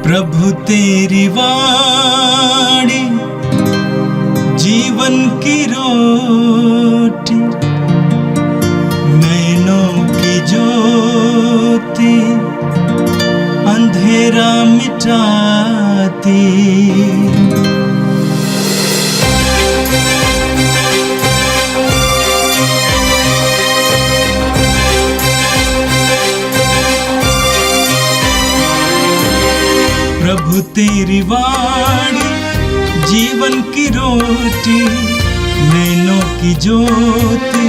प्रभु तेरी वाणी जीवन की रोटी, नैनों की ज्योति अंधेरा मिटाती। प्रभु तेरी वाणी जीवन की रोटी, नैनों की ज्योति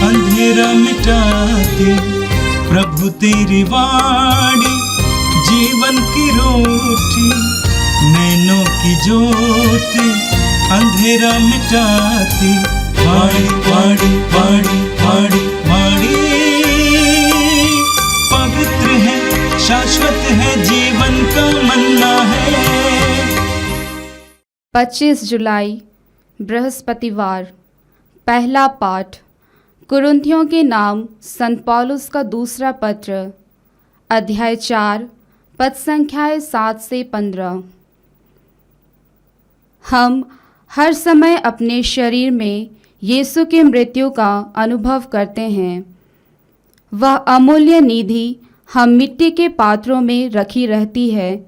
अंधेरा मिटाती। प्रभु तेरी वाणी जीवन की रोटी, नैनों की ज्योति अंधेरा मिटाती। वाणी वाणी वाणी वाणी वाणी पवित्र है, शाश्वत है, जीवन का मन्ना है। 25 जुलाई बृहस्पतिवार। पहला पाठ कुरिन्थियों के नाम संत पौलुस का दूसरा पत्र, अध्याय 4, पद संख्याएं 7 से 15। हम हर समय अपने शरीर में यीशु की मृत्यु का अनुभव करते हैं। वह अमूल्य निधि हम मिट्टी के पात्रों में रखी रहती है,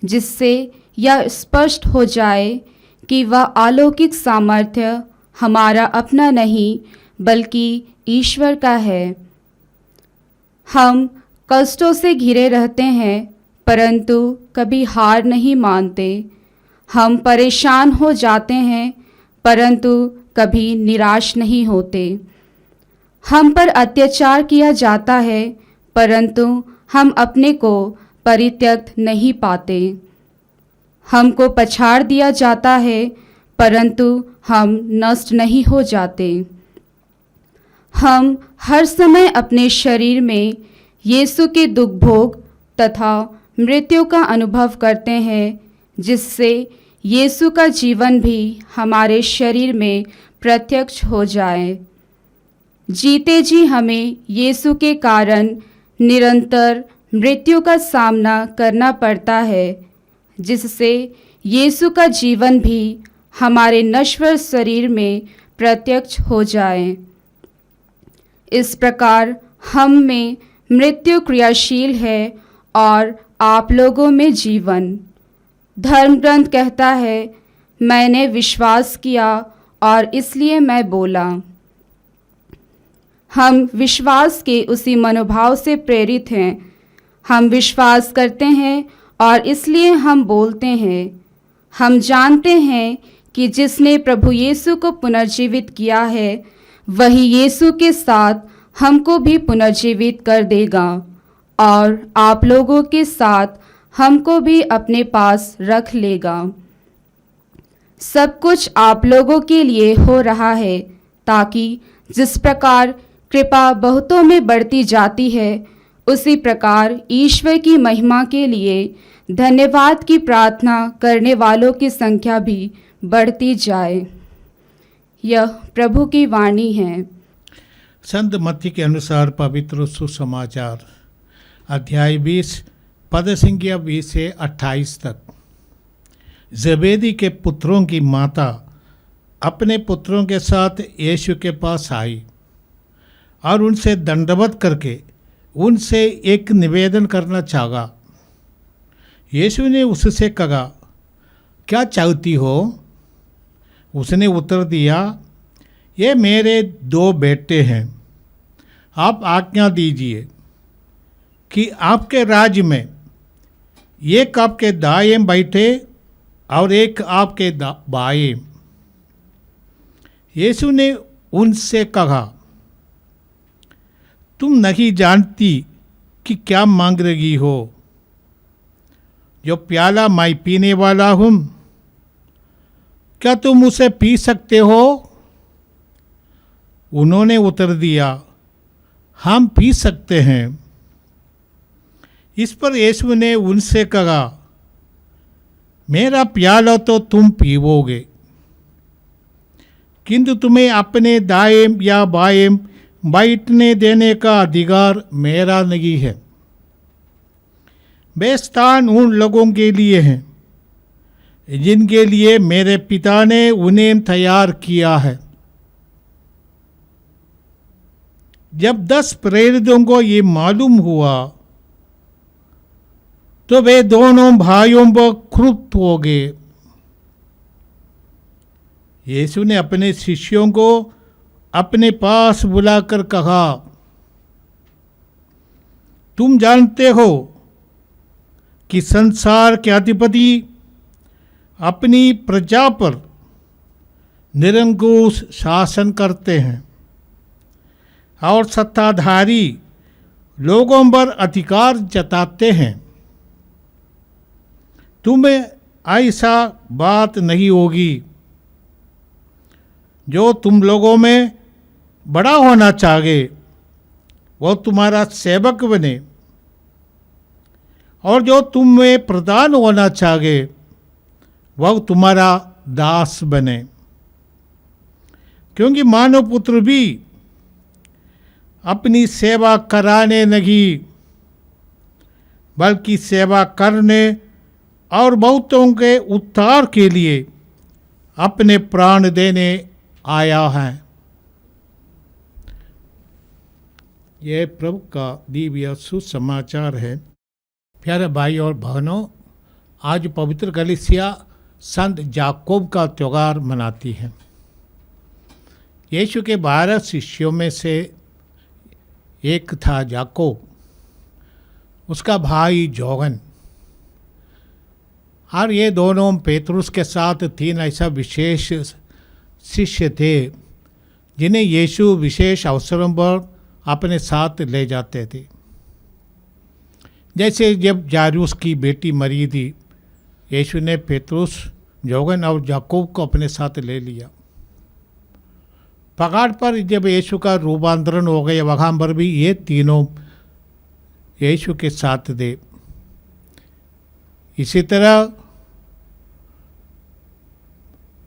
जिससे यह स्पष्ट हो जाए कि वह अलौकिक सामर्थ्य हमारा अपना नहीं बल्कि ईश्वर का है। हम कष्टों से घिरे रहते हैं परंतु कभी हार नहीं मानते। हम परेशान हो जाते हैं परंतु कभी निराश नहीं होते। हम पर अत्याचार किया जाता है परंतु हम अपने को परित्यक्त नहीं पाते। हमको पछाड़ दिया जाता है परंतु हम नष्ट नहीं हो जाते। हम हर समय अपने शरीर में यीशु के दुख भोग तथा मृत्यु का अनुभव करते हैं, जिससे यीशु का जीवन भी हमारे शरीर में प्रत्यक्ष हो जाए। जीते जी हमें यीशु के कारण निरंतर मृत्यु का सामना करना पड़ता है, जिससे यीशु का जीवन भी हमारे नश्वर शरीर में प्रत्यक्ष हो जाए। इस प्रकार हम में मृत्यु क्रियाशील है और आप लोगों में जीवन। धर्म ग्रंथ कहता है, मैंने विश्वास किया और इसलिए मैं बोला। हम विश्वास के उसी मनोभाव से प्रेरित हैं। हम विश्वास करते हैं और इसलिए हम बोलते हैं। हम जानते हैं कि जिसने प्रभु यीशु को पुनर्जीवित किया है, वही यीशु के साथ हमको भी पुनर्जीवित कर देगा और आप लोगों के साथ हमको भी अपने पास रख लेगा। सब कुछ आप लोगों के लिए हो रहा है, ताकि जिस प्रकार कृपा बहुतों में बढ़ती जाती है, उसी प्रकार ईश्वर की महिमा के लिए धन्यवाद की प्रार्थना करने वालों की संख्या भी बढ़ती जाए। यह प्रभु की वाणी है। संत मत्ती के अनुसार पवित्र सुसमाचार, अध्याय 20, पद संख्या 20 से 28 तक। जबेदी के पुत्रों की माता अपने पुत्रों के साथ यीशु के पास आई और उनसे दंडवत करके उनसे एक निवेदन करना चाहा। यीशु ने उससे कहा, क्या चाहती हो? उसने उत्तर दिया, ये मेरे 2 बेटे हैं। आप आज्ञा दीजिए कि आपके राज्य में एक आपके दाएं बैठे और एक आपके बाएं। यीशु ने उनसे कहा, तुम नहीं जानती कि क्या मांग रही हो। जो प्याला मैं पीने वाला हूँ, क्या तुम उसे पी सकते हो? उन्होंने उत्तर दिया, हम पी सकते हैं। इस पर यीशु ने उनसे कहा, मेरा प्याला तो तुम पीवोगे, किंतु तुम्हें अपने दाएं या बाएं बैठने देने का अधिकार मेरा नहीं है। वे स्थान उन लोगों के लिए हैं जिनके लिए मेरे पिता ने उन्हें तैयार किया है। जब 10 प्रेरितों को ये मालूम हुआ तो वे दोनों भाइयों पर क्रुद्ध हो गए। यीशु ने अपने शिष्यों को अपने पास बुलाकर कहा, तुम जानते हो कि संसार के अधिपति अपनी प्रजा पर निरंकुश शासन करते हैं और सत्ताधारी लोगों पर अधिकार जताते हैं। तुम्हें ऐसा बात नहीं होगी। जो तुम लोगों में बड़ा होना चाहे वो तुम्हारा सेवक बने, और जो तुम में प्रधान होना चाहे वह तुम्हारा दास बने। क्योंकि मानव पुत्र भी अपनी सेवा कराने नहीं बल्कि सेवा करने और बहुतों के उद्धार के लिए अपने प्राण देने आया है। यह प्रभु का दिव्य सुसमाचार है। प्यारे भाई और बहनों, आज पवित्र कलीसिया संत याकूब का त्योहार मनाती है। यीशु के 12 शिष्यों में से एक था याकूब, उसका भाई जोहन, और ये दोनों पेतरुस के साथ 3 ऐसा विशेष शिष्य थे जिन्हें यीशु विशेष अवसरों पर अपने साथ ले जाते थे। जैसे जब जारूस की बेटी मरी थी, यीशु ने पेतरुस, जोहन और याकूब को अपने साथ ले लिया। पहाड़ पर जब यीशु का रूपांतरण हो गया, वहाँ पर भी ये तीनों यीशु के साथ थे। इसी तरह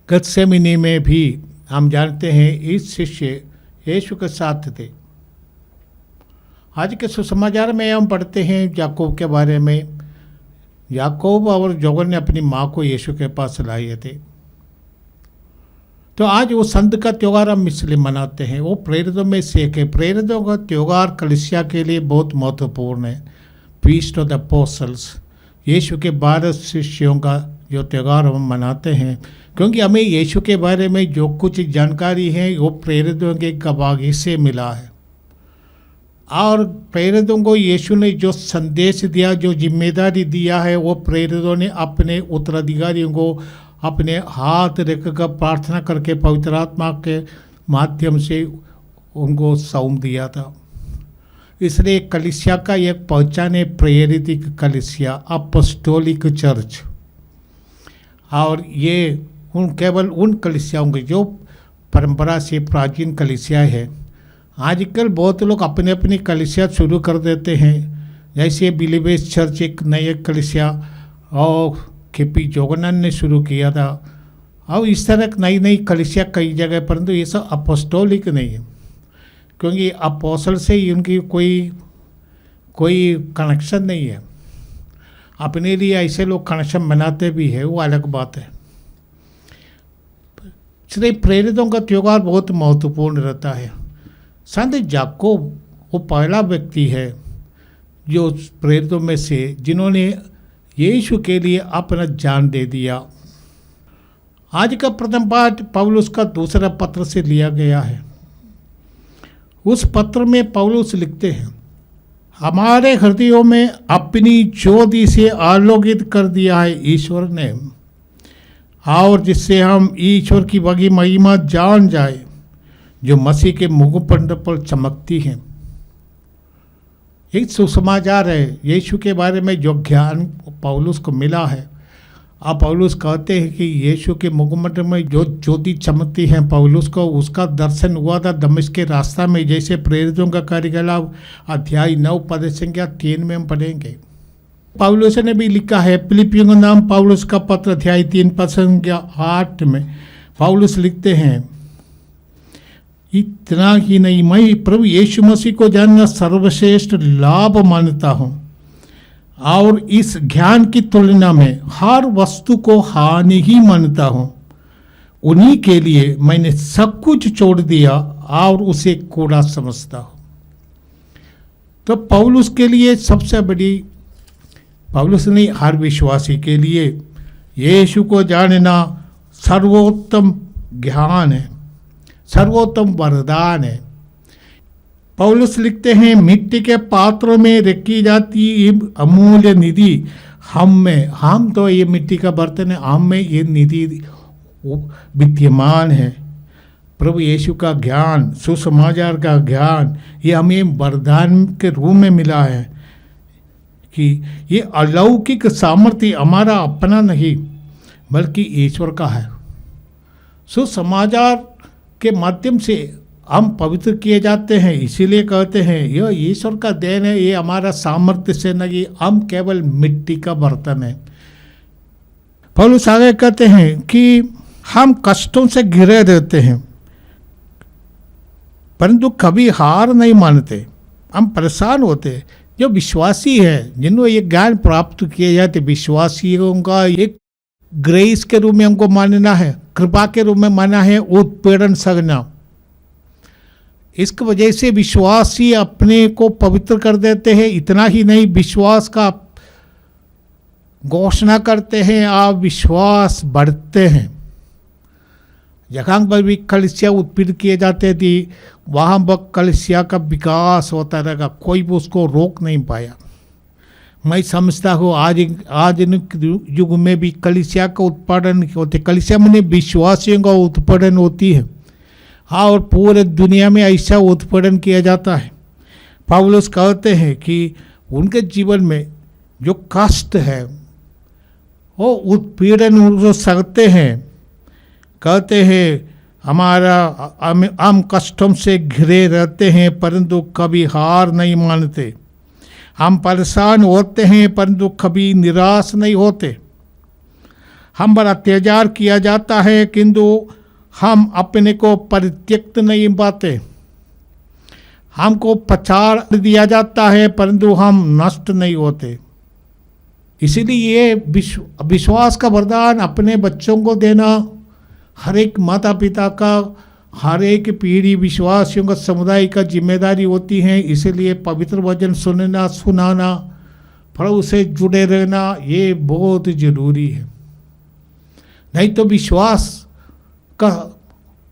गत्सेमनी में भी हम जानते हैं इस शिष्य यीशु के साथ थे। आज के सुसमाचार में हम पढ़ते हैं याकूब के बारे में। याकूब और जोहन ने अपनी माँ को यीशु के पास लाए थे। तो आज वो संत का त्यौहार हम इसलिए मनाते हैं। वो प्रेरितों में से एक है। प्रेरितों का त्यौहार कलीसिया के लिए बहुत महत्वपूर्ण है। फीस्ट ऑफ द अपोस्टल्स, यीशु के 12 शिष्यों का जो त्यौहार हम मनाते हैं, क्योंकि हमें यीशु के बारे में जो कुछ जानकारी है वो प्रेरितों के गवाही से मिला है। और प्रेरितों को यीशु ने जो संदेश दिया, जो जिम्मेदारी दिया है, वो प्रेरितों ने अपने उत्तराधिकारियों को अपने हाथ रखकर प्रार्थना करके पवित्र आत्मा के माध्यम से उनको सौंप दिया था। इसलिए कलीसिया का एक पहचान है प्रेरित कलीसिया, अपोस्टोलिक चर्च। और ये केवल उन कलीसियाओं की जो परंपरा से प्राचीन कलीसिया है। आजकल बहुत लोग अपने अपनी कलीसिया शुरू कर देते हैं, जैसे बिलीवर्स चर्च एक नई कलीसिया और केपी जोगनन ने शुरू किया था, और इस तरह नई नई कलीसिया कई जगह, परंतु ये सब अपोस्टोलिक नहीं है, क्योंकि अपोस्टल से उनकी कोई कनेक्शन नहीं है। अपने लिए ऐसे लोग कनेक्शन बनाते भी है, वो अलग बात है। इसलिए प्रेरितों का त्यौहार बहुत महत्वपूर्ण रहता है। संत याकूब वो पहला व्यक्ति है जो प्रेरितों में से जिन्होंने यीशु के लिए अपना जान दे दिया। आज का प्रथम पाठ पौलुस का दूसरा पत्र से लिया गया है। उस पत्र में पौलुस लिखते हैं, हमारे हृदयों में अपनी ज्योति से आलोकित कर दिया है ईश्वर ने, और जिससे हम ईश्वर की बड़ी महिमा जान जाए जो मसीह के मुकुट पर चमकती है। एक सुसमाचार है यीशु के बारे में जो ज्ञान पौलुस को मिला है। अब पौलुस कहते हैं कि यीशु के मुकुट में जो ज्योति चमकती है, पौलुस को उसका दर्शन हुआ था दमिश्क के रास्ता में, जैसे प्रेरितों का कार्यकलाप अध्याय 9 पद संख्या 3 में हम पढ़ेंगे। पौलुस ने भी लिखा है, फिलिपियों का नाम पौलुस का पत्र अध्याय 3 पद संख्या 8 में पौलुस लिखते हैं, इतना ही नहीं, मैं प्रभु यीशु मसीह को जानना सर्वश्रेष्ठ लाभ मानता हूँ। और इस ज्ञान की तुलना में हर वस्तु को हानि ही मानता हूँ। उन्हीं के लिए मैंने सब कुछ छोड़ दिया और उसे कूड़ा समझता हूँ। तो पौलुस के लिए सबसे बड़ी, पौलुस नहीं, हर विश्वासी के लिए यीशु को जानना सर्वोत्तम ज्ञान है, सर्वोत्तम वरदान है। पौलुस लिखते हैं, मिट्टी के पात्रों में रखी जाती ये अमूल्य निधि हम में, हम तो ये मिट्टी का बर्तन है, हम में ये निधि विद्यमान है। प्रभु यीशु का ज्ञान, सुसमाचार का ज्ञान, ये हमें वरदान के रूप में मिला है कि ये अलौकिक सामर्थ्य हमारा अपना नहीं बल्कि ईश्वर का है। सुसमाचार के माध्यम से हम पवित्र किए जाते हैं, इसीलिए कहते हैं यह ईश्वर का देन है, ये हमारा सामर्थ्य से नहीं, हम केवल मिट्टी का बर्तन है। पौलुस आगे कहते हैं कि हम कष्टों से घिरे रहते हैं परंतु कभी हार नहीं मानते, हम परेशान होते। जो विश्वासी है, जिन्होंने ये ज्ञान प्राप्त किए जाते, विश्वासियों का एक ग्रेस के रूप में हमको मानना है, कृपा के रूप में मानना है, उत्पीड़न सहना। इसकी वजह से विश्वासी अपने को पवित्र कर देते हैं। इतना ही नहीं, विश्वास का घोषणा करते हैं, आप विश्वास बढ़ते हैं। जहाँ पर भी कलीसिया उत्पीड़ित किए जाते थे, वहाँ पर कलीसिया का विकास होता रहेगा, कोई भी उसको रोक नहीं पाया। मैं समझता हूँ आज युग में भी कलीसिया का उत्पादन होते, कलीसिया में विश्वासियों का उत्पादन होती है। हाँ, और पूरे दुनिया में ऐसा उत्पादन किया जाता है। पौलुस कहते हैं कि उनके जीवन में जो कष्ट है, वो उत्पीड़न उनको सहते हैं। कहते हैं हम कष्टों से घिरे रहते हैं परंतु कभी हार नहीं मानते। हम परेशान होते हैं परंतु कभी निराश नहीं होते। हम पर अत्याचार किया जाता है किंतु हम अपने को परित्यक्त नहीं पाते। हमको पछाड़ दिया जाता है परंतु हम नष्ट नहीं होते। इसीलिए ये विश्वास का वरदान अपने बच्चों को देना हर एक माता पिता का, हर एक पीढ़ी विश्वासियों का, समुदाय का जिम्मेदारी होती है। इसलिए पवित्र वचन सुनना, सुनाना, प्रभु से जुड़े रहना, ये बहुत जरूरी है। नहीं तो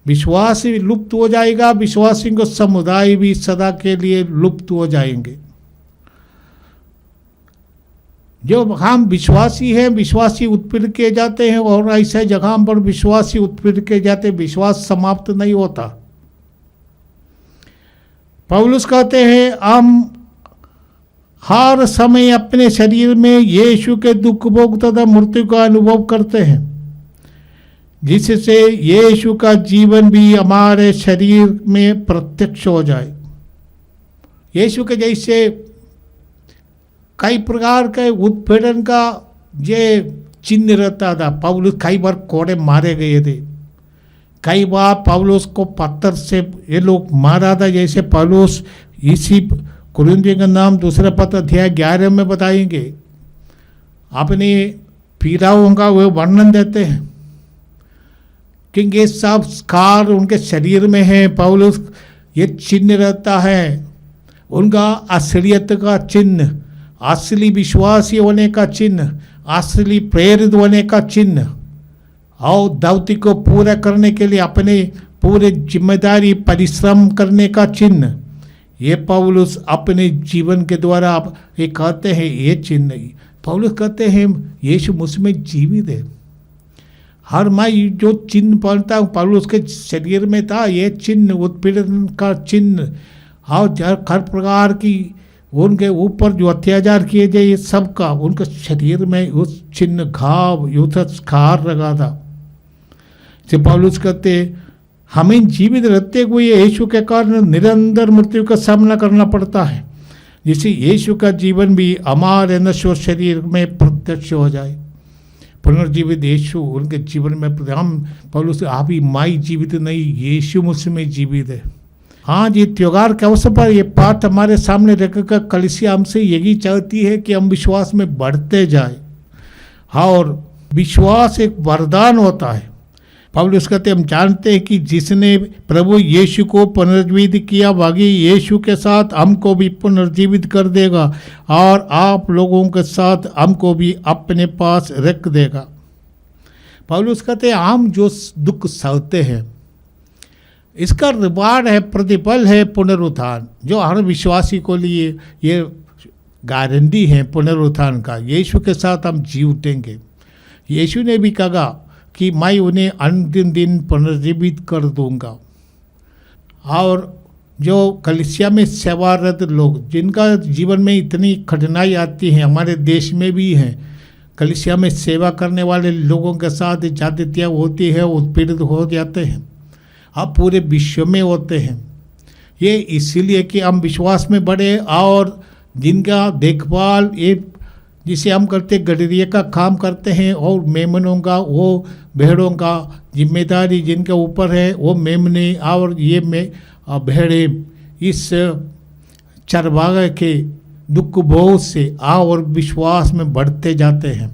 विश्वास ही लुप्त हो जाएगा, विश्वासियों को समुदाय भी सदा के लिए लुप्त हो जाएंगे। जो हम विश्वासी हैं, विश्वासी उत्पीड़ित किए जाते हैं, और ऐसे जगह पर विश्वासी उत्पीड़ित किए जाते हैं, विश्वास समाप्त नहीं होता। पौलुस कहते हैं हम हर समय अपने शरीर में यीशु के दुख भोग तथा मृत्यु का अनुभव करते हैं, जिससे यीशु का जीवन भी हमारे शरीर में प्रत्यक्ष हो जाए। यीशु के जैसे कई प्रकार के उत्पीड़न का ये चिन्ह रहता था। पौलुस कई बार कोड़े मारे गए थे, कई बार पौलुस को पत्थर से ये लोग मारा था। जैसे पौलुस इसी कुरिन्थियों का नाम दूसरा पत्र अध्याय 11 में बताएंगे, अपने पीड़ाओं का वो वर्णन देते हैं, क्योंकि ये सब स्कार उनके शरीर में है। पौलुस ये चिन्ह रहता है उनका असलियत का चिन्ह, असली विश्वासी होने का चिन्ह, असली प्रेरित होने का चिन्ह, और दौती को पूरा करने के लिए अपने पूरे जिम्मेदारी परिश्रम करने का चिन्ह। ये पौलुस अपने जीवन के द्वारा ये कहते हैं, ये चिन्ह। पौलुस कहते हैं यीशु मुझमें जीवित है। हर मैं जो चिन्ह पहनता हूँ पौलुस के शरीर में था, ये चिन्ह उत्पीड़न का चिन्ह, और हर प्रकार की उनके ऊपर जो अत्याचार किए गए ये सब का उनके शरीर में उस चिन्ह, घाव, युद्धस्कार लगा था। जो पौलुस कहते हमें जीवित रहते हुए यीशु के कारण निरंतर मृत्यु का सामना करना पड़ता है, जिससे यीशु का जीवन भी हमारे नश्वर शरीर में प्रत्यक्ष हो जाए। पुनर्जीवित यीशु उनके जीवन में हम पौलुस आप ही माई जीवित नहीं, यीशु मुझमें जीवित है। आज ये त्योहार के अवसर पर ये पाठ हमारे सामने रखकर कलीसिया हमसे यही चाहती है कि हम विश्वास में बढ़ते जाए। और विश्वास एक वरदान होता है। पौलुस कहते हम जानते हैं कि जिसने प्रभु यीशु को पुनर्जीवित किया वही यीशु के साथ हमको भी पुनर्जीवित कर देगा और आप लोगों के साथ हमको भी अपने पास रख देगा। पौलुस कहते हम जो दुख सहते हैं इसका रिवार्ड है, प्रतिफल है पुनरुत्थान, जो हर विश्वासी को लिए ये गारंटी है पुनरुत्थान का। यीशु के साथ हम जी उठेंगे। यीशु ने भी कहा कि मैं उन्हें अंतिम दिन पुनर्जीवित कर दूंगा। और जो कलीसिया में सेवारत लोग जिनका जीवन में इतनी कठिनाई आती है, हमारे देश में भी हैं, कलीसिया में सेवा करने वाले लोगों के साथ ज्यादतियाँ होती है, उत्पीड़ित हो जाते हैं, अब पूरे विश्व में होते हैं। ये इसीलिए कि हम विश्वास में बढ़े और जिनका देखभाल ये जिसे हम करते गडरिया का काम करते हैं और मेमनों का वो भेड़ों का जिम्मेदारी जिनके ऊपर है वो मेमने और ये भेड़े इस चरवाहे के दुख बोझ से और विश्वास में बढ़ते जाते हैं।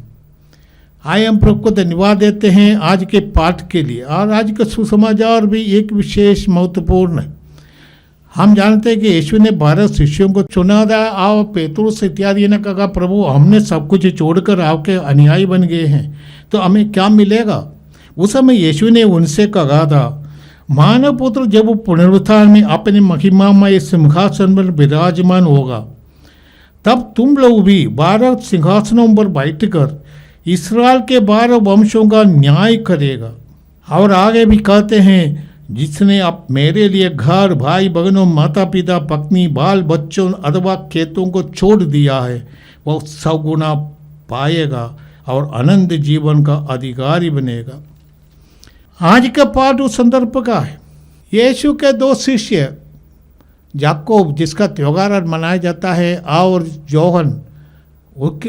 आइए हम प्रभु को धन्यवाद देते हैं आज के पाठ के लिए। और आज का सुसमाचार भी एक विशेष महत्वपूर्ण है। हम जानते हैं कि यीशु ने 12 शिष्यों को चुना था और पेतरुस इत्यादि ने कहा प्रभु हमने सब कुछ छोड़कर आपके अनुयायी बन गए हैं तो हमें क्या मिलेगा। उस समय यीशु ने उनसे कहा था मानव पुत्र जब वो पुनरुत्थान में अपने महिमामय सिंहासन पर विराजमान होगा तब तुम लोग भी 12 सिंहासनों पर बैठकर इस्राएल के 12 वंशों का न्याय करेगा। और आगे भी कहते हैं जिसने अब मेरे लिए घर भाई बहनों माता पिता पत्नी बाल बच्चों अथवा खेतों को छोड़ दिया है वह 100 गुना पाएगा और अनंत जीवन का अधिकारी बनेगा। आज का पाठ उस संदर्भ का है। यीशु के 2 शिष्य याकूब जिसका त्योहार मनाया जाता है और योहन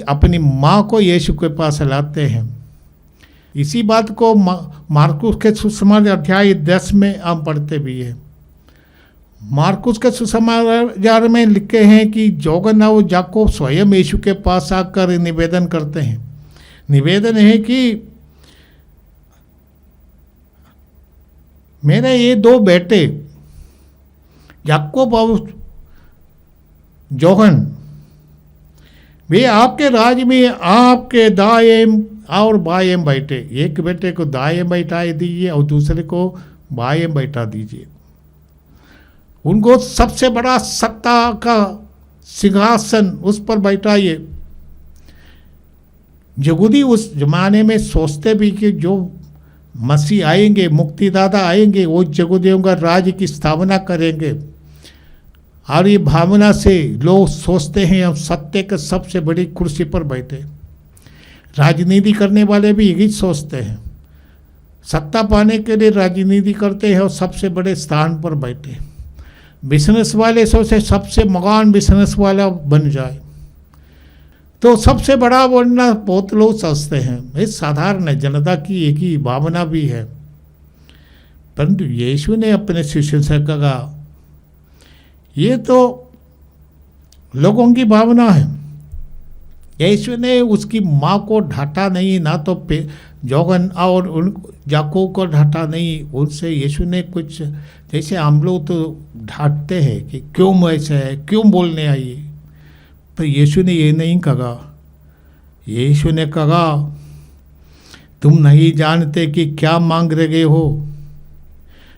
अपनी माँ को यीशु के पास लाते हैं। इसी बात को मार्कुस के सुसमाचार अध्याय 10 में हम पढ़ते भी हैं। मार्कुस के सुसमाचार में लिखे हैं कि योहन और याकूब स्वयं यीशु के पास आकर निवेदन करते हैं। निवेदन है कि मेरे ये 2 बेटे याकूब और योहन वे आपके राज में आपके दाएं और बाएं बैठे, एक बेटे को दाएं बैठा दीजिए और दूसरे को बाएं बैठा दीजिए। उनको सबसे बड़ा सत्ता का सिंहासन उस पर बैठाइए। यहूदी उस जमाने में सोचते भी कि जो मसीह आएंगे मुक्तिदाता आएंगे वो यहूदियों का राज्य की स्थापना करेंगे। और ये भावना से लोग सोचते हैं हम सत्य के सबसे बड़ी कुर्सी पर बैठे। राजनीति करने वाले भी यही सोचते हैं, सत्ता पाने के लिए राजनीति करते हैं और सबसे बड़े स्थान पर बैठे। बिजनेस वाले सोचे सबसे महान बिजनेस वाला बन जाए तो सबसे बड़ा बनना बहुत लोग सोचते हैं। ये साधारण है, जनता की एक ही भावना भी है। परंतु यीशु ने अपने शिष्यों से कहा ये तो लोगों की भावना है। यीशु ने उसकी माँ को ढांटा नहीं, ना तो योहन और उन याकूब को ढांटा नहीं। उनसे यीशु ने कुछ जैसे हम लोग तो ढांटते हैं कि क्यों ऐसे है, क्यों बोलने आई, तो यीशु ने ये नहीं कहा। यीशु ने कहा तुम नहीं जानते कि क्या मांग रहे हो।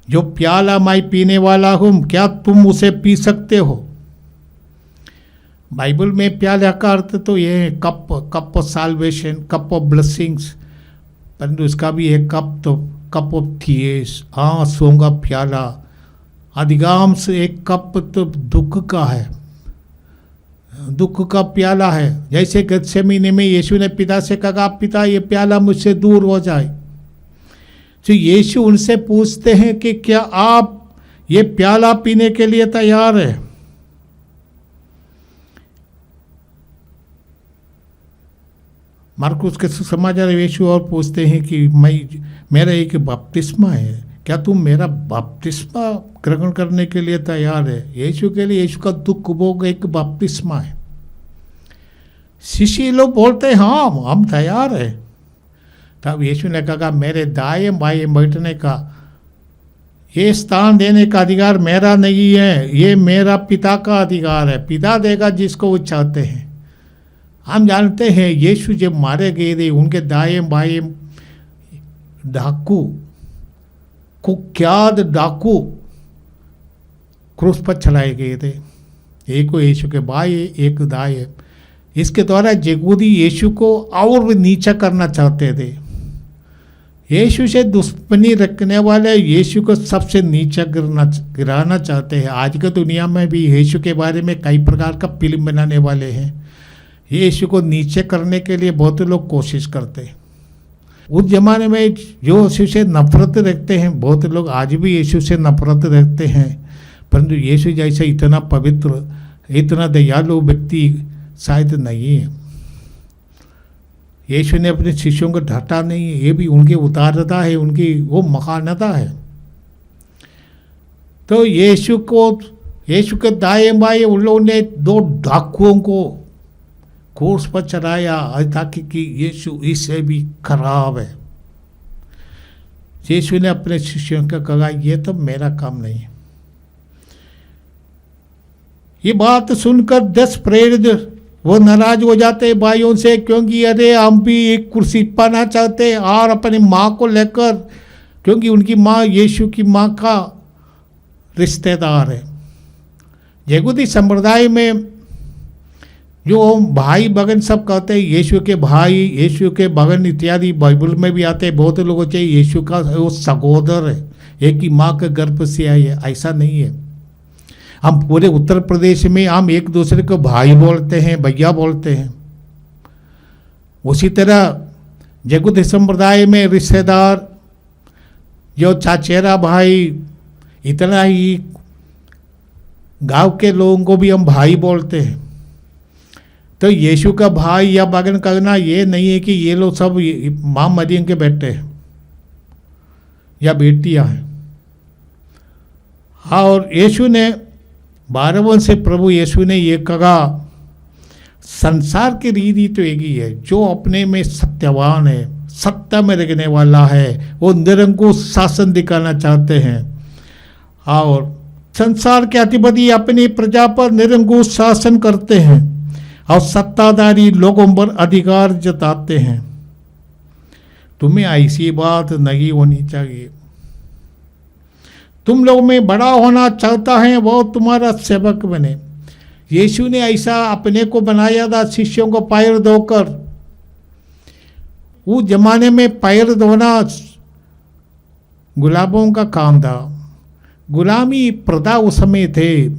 जो प्याला मैं पीने वाला हूँ क्या तुम उसे पी सकते हो। बाइबल में प्याला का अर्थ तो ये है cup of solvation, cup of blessings, परंतु इसका भी है कप ऑफ थियेस, आंसुओं का प्याला। अधिकांश एक कप तो दुख का है, दुख का प्याला है। जैसे गत्सेमनी में यीशु ने पिता से कहा पिता ये प्याला मुझसे दूर हो जाए। तो यीशु उनसे पूछते हैं कि क्या आप ये प्याला पीने के लिए तैयार है। मार्कुस के सुसमाचार यीशु और पूछते हैं कि मेरा एक बपतिस्मा है, क्या तुम मेरा बपतिस्मा ग्रहण करने के लिए तैयार है। यीशु के लिए यीशु का दुख भोग एक बपतिस्मा है। शिष्य लोग बोलते हैं हाँ हम तैयार है। तब यीशु ने कहा मेरे दाएं बाएं बैठने का ये स्थान देने का अधिकार मेरा नहीं है, ये मेरा पिता का अधिकार है। पिता देगा जिसको वो चाहते हैं। हम जानते हैं यीशु जब मारे गए थे उनके दाएं बाएं डाकू, कुख्यात डाकू क्रूस पर चलाए गए थे। एक यीशु के बाएं एक दाएं। इसके द्वारा यहूदी यीशु को और नीचा करना चाहते थे। यीशु से दुश्मनी रखने वाले यीशु को सबसे नीचा गिराना चाहते हैं। आज की दुनिया में भी यीशु के बारे में कई प्रकार का फिल्म बनाने वाले हैं। यीशु को नीचे करने के लिए बहुत लोग कोशिश करते हैं। उस जमाने में जो यीशु से नफरत रखते हैं, बहुत लोग आज भी यीशु से नफरत रखते हैं, परंतु यीशु जैसे इतना पवित्र इतना दयालु व्यक्ति शायद नहीं है। यीशु ने अपने शिष्यों को डांटा नहीं है, ये भी उनकी उदारता है, उनकी वो महानता है। तो यीशु के दाएं बाएं उन लोगों ने दो डाकुओं को क्रूस पर चढ़ाया ताकि कि यीशु इससे भी खराब है। यीशु ने अपने शिष्यों को कहा ये तो मेरा काम नहीं है। ये बात सुनकर 10 प्रेरित वो नाराज हो जाते भाइयों से, क्योंकि अरे हम भी एक कुर्सी पाना चाहते और अपनी माँ को लेकर, क्योंकि उनकी माँ यीशु की माँ का रिश्तेदार है। यहूदी संप्रदाय में जो भाई बहन सब कहते हैं यीशु के भाई यीशु के बहन इत्यादि बाइबल में भी आते हैं। बहुत लोगों से यीशु का वो सहोदर है, एक ही माँ के गर्भ से आई है। ऐसा नहीं है। हम पूरे उत्तर प्रदेश में हम एक दूसरे को भाई बोलते हैं, भैया बोलते हैं। उसी तरह यहूदी संप्रदाय में रिश्तेदार जो चाचेरा भाई, इतना ही गांव के लोगों को भी हम भाई बोलते हैं। तो यीशु का भाई या बहन कहना ये नहीं है कि ये लोग सब माँ मरियम के बेटे हैं या बेटियां हैं। और यीशु ने 12 से प्रभु यीशु ने ये कहा संसार की रीति तो एक ही है, जो अपने में सत्यवान है, सत्य में रहने वाला है, वो निरंकुश शासन दिखाना चाहते हैं। और संसार के अधिपति अपनी प्रजा पर निरंकुश शासन करते हैं और सत्ताधारी लोगों पर अधिकार जताते हैं। तुम्हें ऐसी बात नहीं होनी चाहिए। तुम लोग में बड़ा होना चाहता है वो तुम्हारा सेवक बने। यीशु ने ऐसा अपने को बनाया था शिष्यों को पैर धोकर। उस जमाने में पैर धोना गुलामों का काम था। गुलामी प्रथा उस समय थे।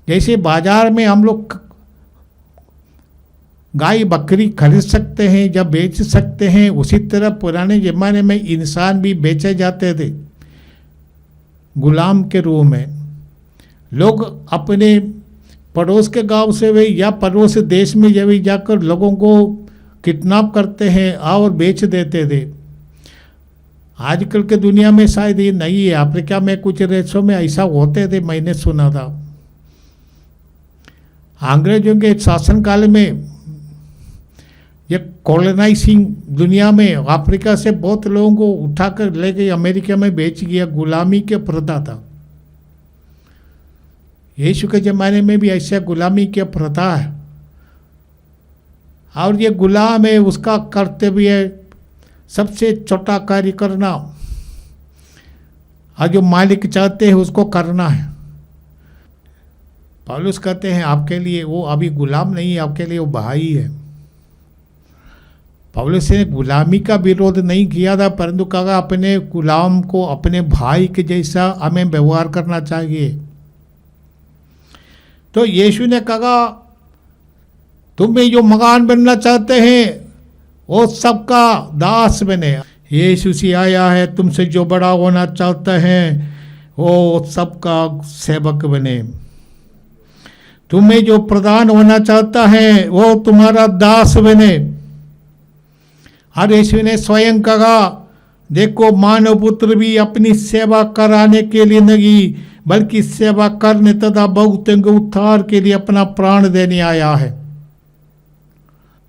जैसे बाजार में हम लोग गाय बकरी खरीद सकते हैं या बेच सकते हैं, उसी तरह पुराने ज़माने में इंसान भी बेचे जाते थे गुलाम के रूप में। लोग अपने पड़ोस के गांव से भी या पड़ोस देश में जब जाकर लोगों को किडनैप करते हैं और बेच देते थे। आजकल के दुनिया में शायद ये नहीं है। अफ्रीका में कुछ देशों में ऐसा होते थे, मैंने सुना था। अंग्रेजों के शासनकाल में ये कॉलोनाइजिंग दुनिया में अफ्रीका से बहुत लोगों को उठाकर ले गए अमेरिका में बेच गया। गुलामी के प्रथा था। यीशु के ज़माने में भी ऐसा गुलामी की प्रथा है। और ये गुलाम है, उसका कर्तव्य है सबसे छोटा कार्य करना, और जो मालिक चाहते हैं उसको करना है। पौलुस कहते हैं आपके लिए वो अभी गुलाम नहीं है, आपके लिए वो भाई है। पौलुस ने गुलामी का विरोध नहीं किया था, परंतु कहा अपने गुलाम को अपने भाई के जैसा हमें व्यवहार करना चाहिए। तो यीशु ने कहा तुम्हें जो मकान बनना चाहते हैं वो सबका दास बने। यीशु से आया है, तुमसे जो बड़ा होना चाहता है वो सबका सेवक बने। तुम्हें जो प्रधान होना चाहता है वो तुम्हारा दास बने। और यीशु ने स्वयं कहा देखो मानव पुत्र भी अपनी सेवा कराने के लिए नहीं बल्कि सेवा करने तथा बहुतों के उद्धार के लिए अपना प्राण देने आया है।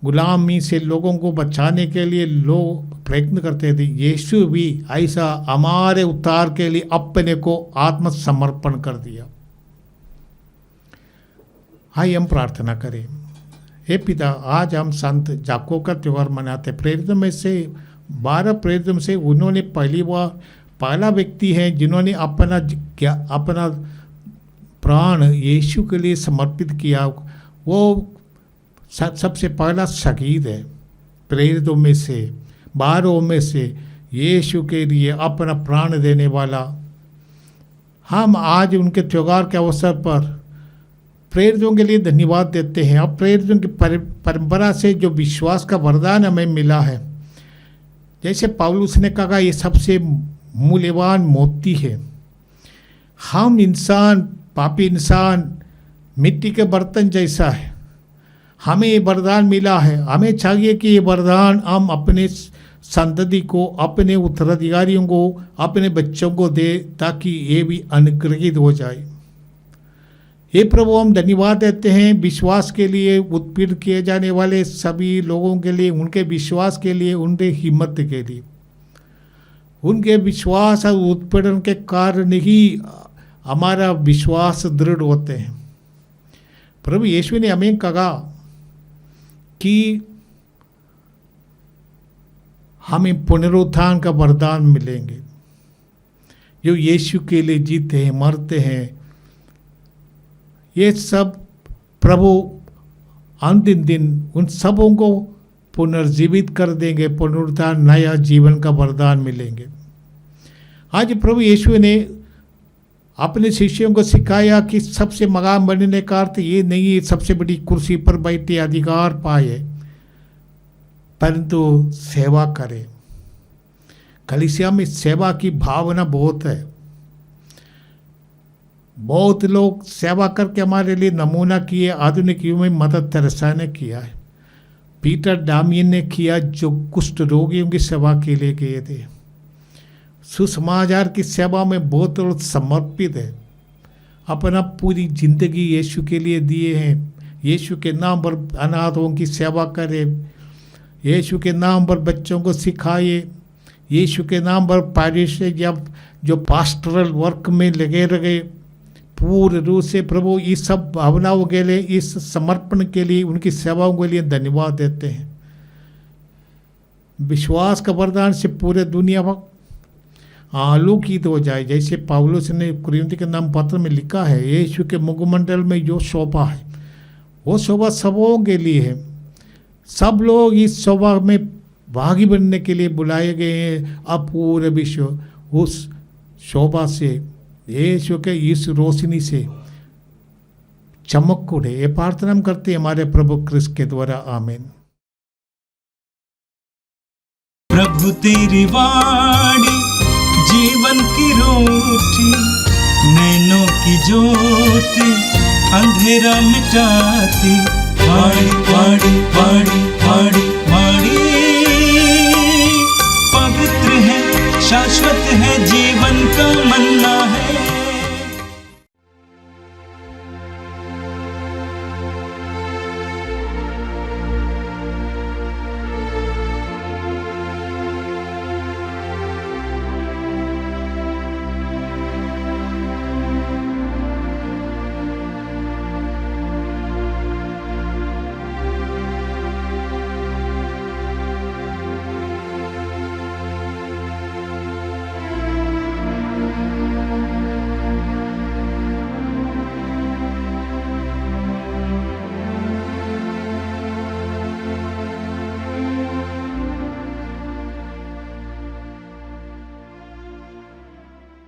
गुलामी से लोगों को बचाने के लिए लोग प्रयत्न करते थे, यीशु भी ऐसा हमारे उद्धार के लिए अपने को आत्मसमर्पण कर दिया। आइए हम प्रार्थना करें। हे पिता, आज हम संत जाको का त्यौहार मनाते। प्रेरितों में से 12 प्रेरितों से उन्होंने पहला व्यक्ति है जिन्होंने अपना प्राण यीशु के लिए समर्पित किया। वो सबसे पहला शहीद है। प्रेरितों में से 12 में से यीशु के लिए अपना प्राण देने वाला। हम आज उनके त्योहार के अवसर पर प्रेरितों के लिए धन्यवाद देते हैं। अब प्रेरितों की परंपरा से जो विश्वास का वरदान हमें मिला है, जैसे पौलुस ने कहा, ये सबसे मूल्यवान मोती है। हम इंसान, पापी इंसान, मिट्टी के बर्तन जैसा है। हमें ये वरदान मिला है। हमें चाहिए कि ये वरदान हम अपने संतति को, अपने उत्तराधिकारियों को, अपने बच्चों को दे, ताकि ये भी अनुग्रहित हो जाए। हे प्रभु, हम धन्यवाद देते हैं विश्वास के लिए, उत्पीड़ित किए जाने वाले सभी लोगों के लिए, उनके विश्वास के लिए, उनके हिम्मत के लिए। उनके विश्वास और उत्पीड़न के कारण ही हमारा विश्वास दृढ़ होते हैं। प्रभु यीशु ने हमें कहा कि हमें पुनरुत्थान का वरदान मिलेंगे। जो यीशु के लिए जीते हैं, मरते हैं, ये सब प्रभु अंतिम दिन उन सबों को पुनर्जीवित कर देंगे। पुनरुत्थान, नया जीवन का वरदान मिलेंगे। आज प्रभु यीशु ने अपने शिष्यों को सिखाया कि सबसे मकाम बनने का अर्थ ये नहीं है सबसे बड़ी कुर्सी पर बैठे अधिकार पाए, परंतु सेवा करें। कलीसिया में सेवा की भावना बहुत है। बहुत लोग सेवा करके हमारे लिए नमूना किए। आधुनिक युग में मदर तेरेसा ने किया है, पीटर डामियन ने किया, जो कुष्ठ रोगियों की सेवा के लिए गए थे। सुसमाचार की सेवा में बहुत लोग समर्पित है, अपना पूरी जिंदगी यीशु के लिए दिए हैं। यीशु के नाम पर अनाथों की सेवा करें, यीशु के नाम पर बच्चों को सिखाए, यीशु के नाम पर पैरिश जब जो पास्टरल वर्क में लगे रहे पूर्ण रूप से। प्रभु इस सब भावनाओं के लिए, इस समर्पण के लिए, उनकी सेवाओं के लिए धन्यवाद देते हैं। विश्वास का वरदान से पूरे दुनिया आलोकित हो जाए। जैसे पौलुस ने कुरिन्थियों के नाम पत्र में लिखा है, यीशु के मुखमंडल में जो शोभा है वो शोभा सबों के लिए है। सब लोग इस शोभा में भागी बनने के लिए बुलाए गए हैं। अब पूरे विश्व उस शोभा से, यीशु के इस रोशनी से चमक उठे। ये प्रार्थना हम करते हैं हमारे प्रभु क्रिस्त के द्वारा, आमीन। प्रभु तेरी वाणी जीवन की रोटी, नैनों की ज्योति अंधेरा मिटाती। वाणी वाणी